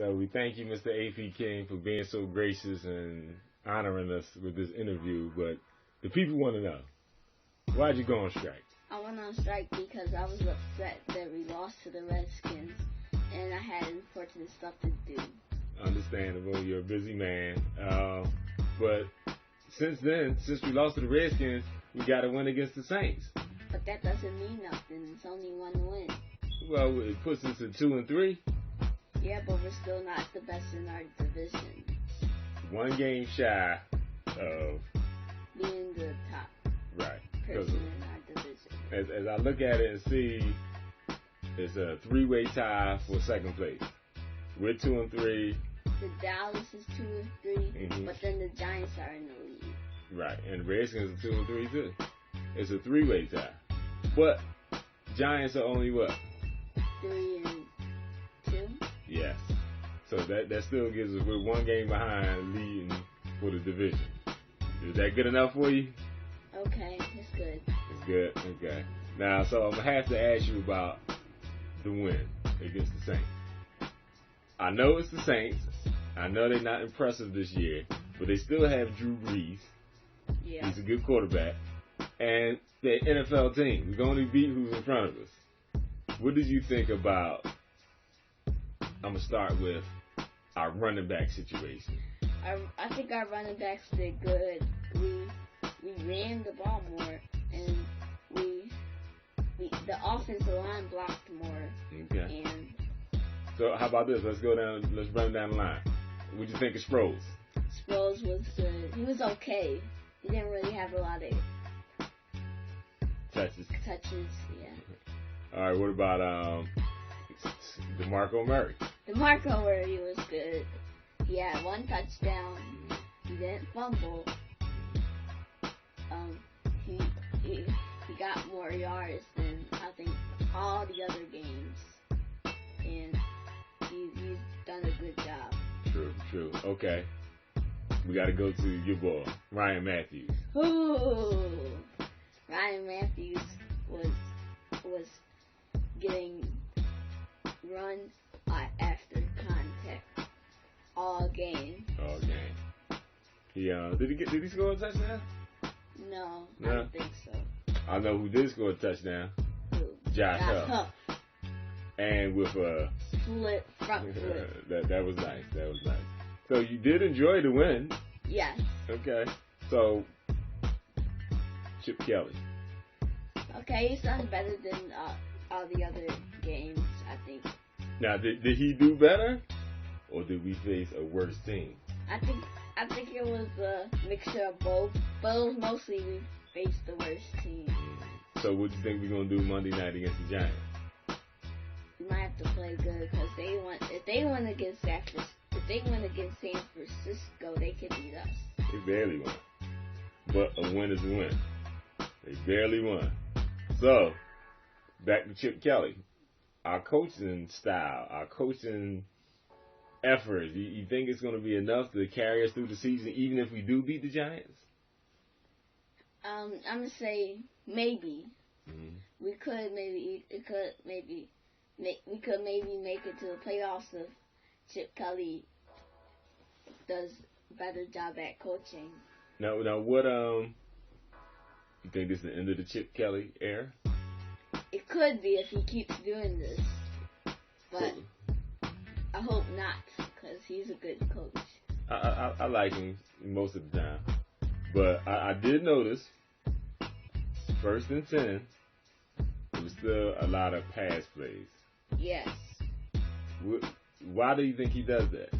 So we thank you, Mr. AP King, for being so gracious and honoring us with this interview. But the people want to know, why'd you go on strike? I went on strike because I was upset that we lost to the Redskins, and I had important stuff to do. Understandable. You're a busy man. But since then, since we lost to the Redskins, we got to win against the Saints. But that doesn't mean nothing. It's only one win. Well, it puts us at 2-3. Yeah, but we're still not the best in our division. One game shy of being the top right person in our division. As I look at it and see, it's a three-way tie for second place. We're 2-3. The Dallas is 2-3, but then the Giants are in the lead. Right, and the Redskins are 2-3 too. It's a three-way tie, but Giants are only what? 3-2. Yes. So that still gives us, we're one game behind leading for the division. Is that good enough for you? Okay, it's good. It's good? Okay. Now, so I'm going to have to ask you about the win against the Saints. I know it's the Saints. I know they're not impressive this year, but they still have Drew Brees. Yeah. He's a good quarterback. And the NFL team. We're going to beat who's in front of us. What did you think about, I'm going to start with our running back situation. I think our running backs did good. We ran the ball more, and the offensive line blocked more. Okay. And so how about this? Let's run down the line. What do you think of Sproles? Sproles was good. He was okay. He didn't really have a lot of touches, yeah. All right, what about DeMarco Murray? DeMarco Murray was good. He had one touchdown. He didn't fumble. He got more yards than I think all the other games, and he's done a good job. True. Okay, we got to go to your boy Ryan Matthews. Ooh, Ryan Matthews was getting run after contact all game. He did he score a touchdown? No, I don't think so. I know who did score a touchdown. Who? Josh Huff. And with a front flip. that was nice. So you did enjoy the win. Yes. Okay. So Chip Kelly. Okay, he's done better than all the other games, I think. Now, did he do better, or did we face a worse team? I think it was a mixture of both, but it was mostly we faced the worst team. So what do you think we're gonna do Monday night against the Giants? We might have to play good because if they win against San Francisco, they could beat us. They barely won, but a win is a win. They barely won. So back to Chip Kelly. Our coaching style, our coaching efforts, you think it's going to be enough to carry us through the season, even if we do beat the Giants? I'm gonna say maybe. Mm-hmm. We could maybe make it to the playoffs if Chip Kelly does a better job at coaching. Now, what you think this is the end of the Chip Kelly era? It could be if he keeps doing this, but I hope not, because he's a good coach. I like him most of the time, but I did notice 1st and 10, there was still a lot of pass plays. Yes. Why do you think he does that?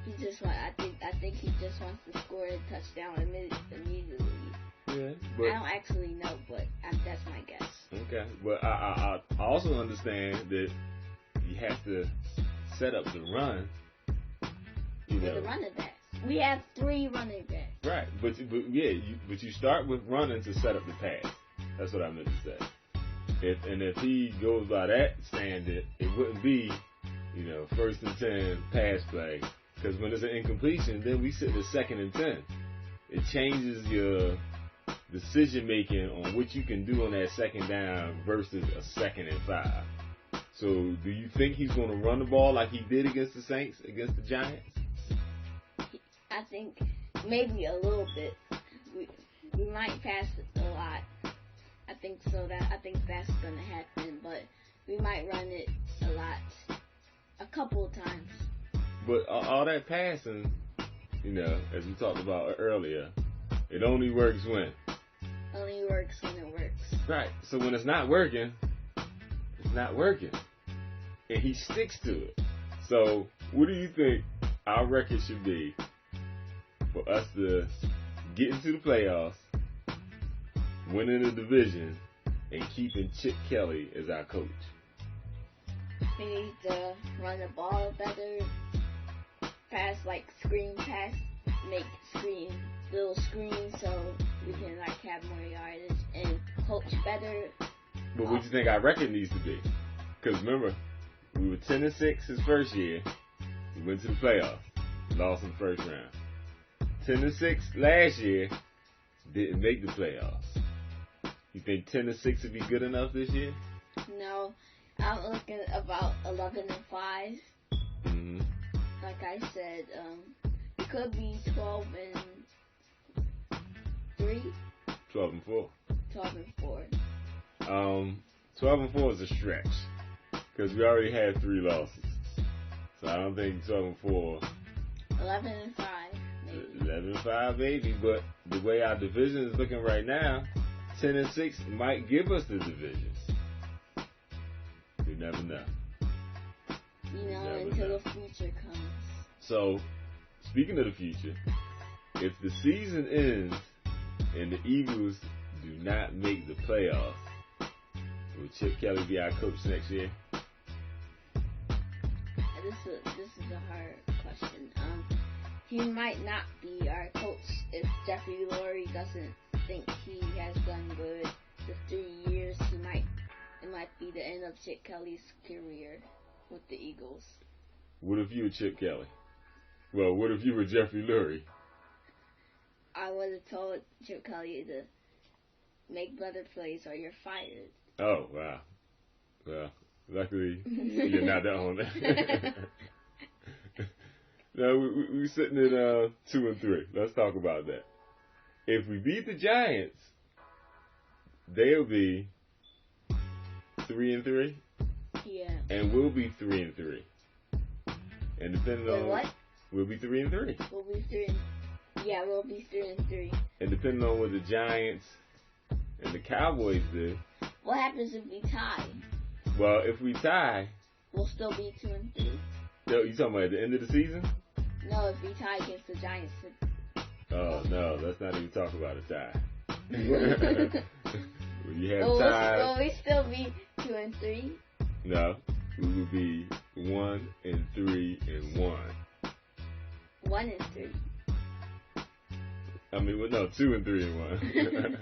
I think he just wants to score a touchdown immediately. Yeah, I don't actually know, but that's my guess. Okay, but I also understand that you have to set up the run. With the running backs, we have 3 running backs. Right, but you start with running to set up the pass. That's what I meant to say. If he goes by that standard, it wouldn't be 1st and 10 pass play, because when it's an incompletion, then we sit at 2nd and 10. It changes your decision making on what you can do on that 2nd down versus a 2nd and 5. So, do you think he's going to run the ball like he did against the Saints, against the Giants? I think maybe a little bit. We might pass a lot. I think so. I think that's going to happen, but we might run it a lot, a couple of times. But all that passing, you know, as we talked about earlier, it only works when? Only works when it works. Right. So when it's not working, it's not working. And he sticks to it. So what do you think our record should be for us to get into the playoffs, winning the division, and keeping Chip Kelly as our coach? We need to run the ball better, pass like screen pass, make little screens so we can like have more yardage and coach better. But what do you think our record needs to be? Because remember, we were 10-6 his first year. We went to the playoffs, lost in the first round. 10-6 last year, didn't make the playoffs. You think 10-6 would be good enough this year? No, I'm looking about 11-5. Mm-hmm. Like I said, it could be 12-3. 12-4. 12-4. 12-4 is a stretch because we already had 3 losses, so I don't think 12-4. 11-5, maybe. 11-5, maybe. But the way our division is looking right now, 10-6 might give us the division. You never know. You know, until the future comes. So, speaking of the future, if the season ends and the Eagles do not make the playoffs, will Chip Kelly be our coach next year? This is a hard question. He might not be our coach if Jeffrey Lurie doesn't think he has done good the 3 years. It might be the end of Chip Kelly's career with the Eagles. What if you were Chip Kelly? Well, what if you were Jeffrey Lurie? I would have told Chip Kelly to make better plays or you're fired. Oh, wow. Well, luckily, you're not that on that. Now, we're sitting at 2-3. Let's talk about that. If we beat the Giants, they'll be 3-3. Yeah. And we'll be 3-3. And depending on what? We'll be 3-3. We'll be 3. Yeah, we'll be 3-3. And depending on what the Giants and the Cowboys do. What happens if we tie? Well, if we tie, we'll still be 2-3. No, you talking about at the end of the season? No, if we tie against the Giants. Oh no, let's not even talk about a tie. When you have ties, will we still be 2-3? No, we will be 1-3-1. 1-3. I mean, well, no, 2-3-1.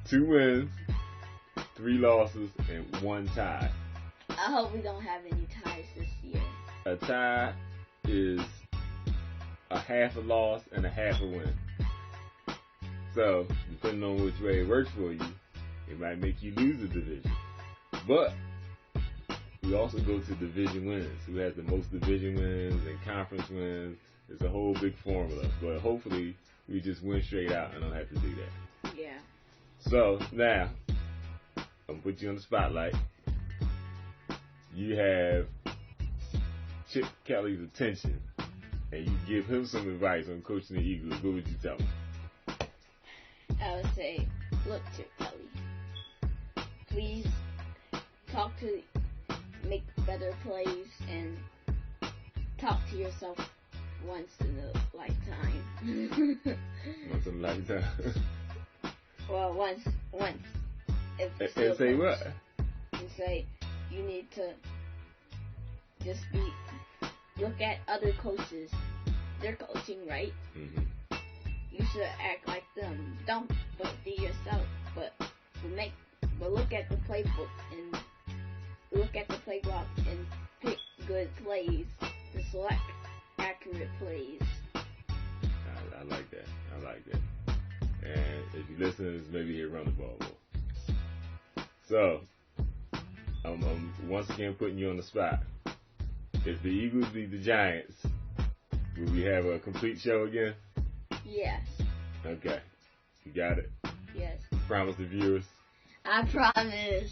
2 wins, 3 losses, and 1 tie. I hope we don't have any ties this year. A tie is a half a loss and a half a win. So, depending on which way it works for you, it might make you lose the division. But we also go to division wins. Who has the most division wins and conference wins? It's a whole big formula. But hopefully, we just win straight out and don't have to do that. Yeah. So, now, I'm going to put you on the spotlight. You have Chip Kelly's attention, and you give him some advice on coaching the Eagles. What would you tell him? I would say, look, Chip Kelly, please make better plays and talk to yourself once in a lifetime. Once in a lifetime? Well, once. If and say what? And say, you need to just look at other coaches. They're coaching, right? Mm-hmm. You should act like them. Don't be yourself, but look at the playbook and pick good plays and select accurate plays. I like that. And if you listen, maybe he'll run the ball more. So, I'm once again putting you on the spot. If the Eagles beat the Giants, will we have a complete show again? Yes. Okay. You got it? Yes. Promise the viewers? I promise.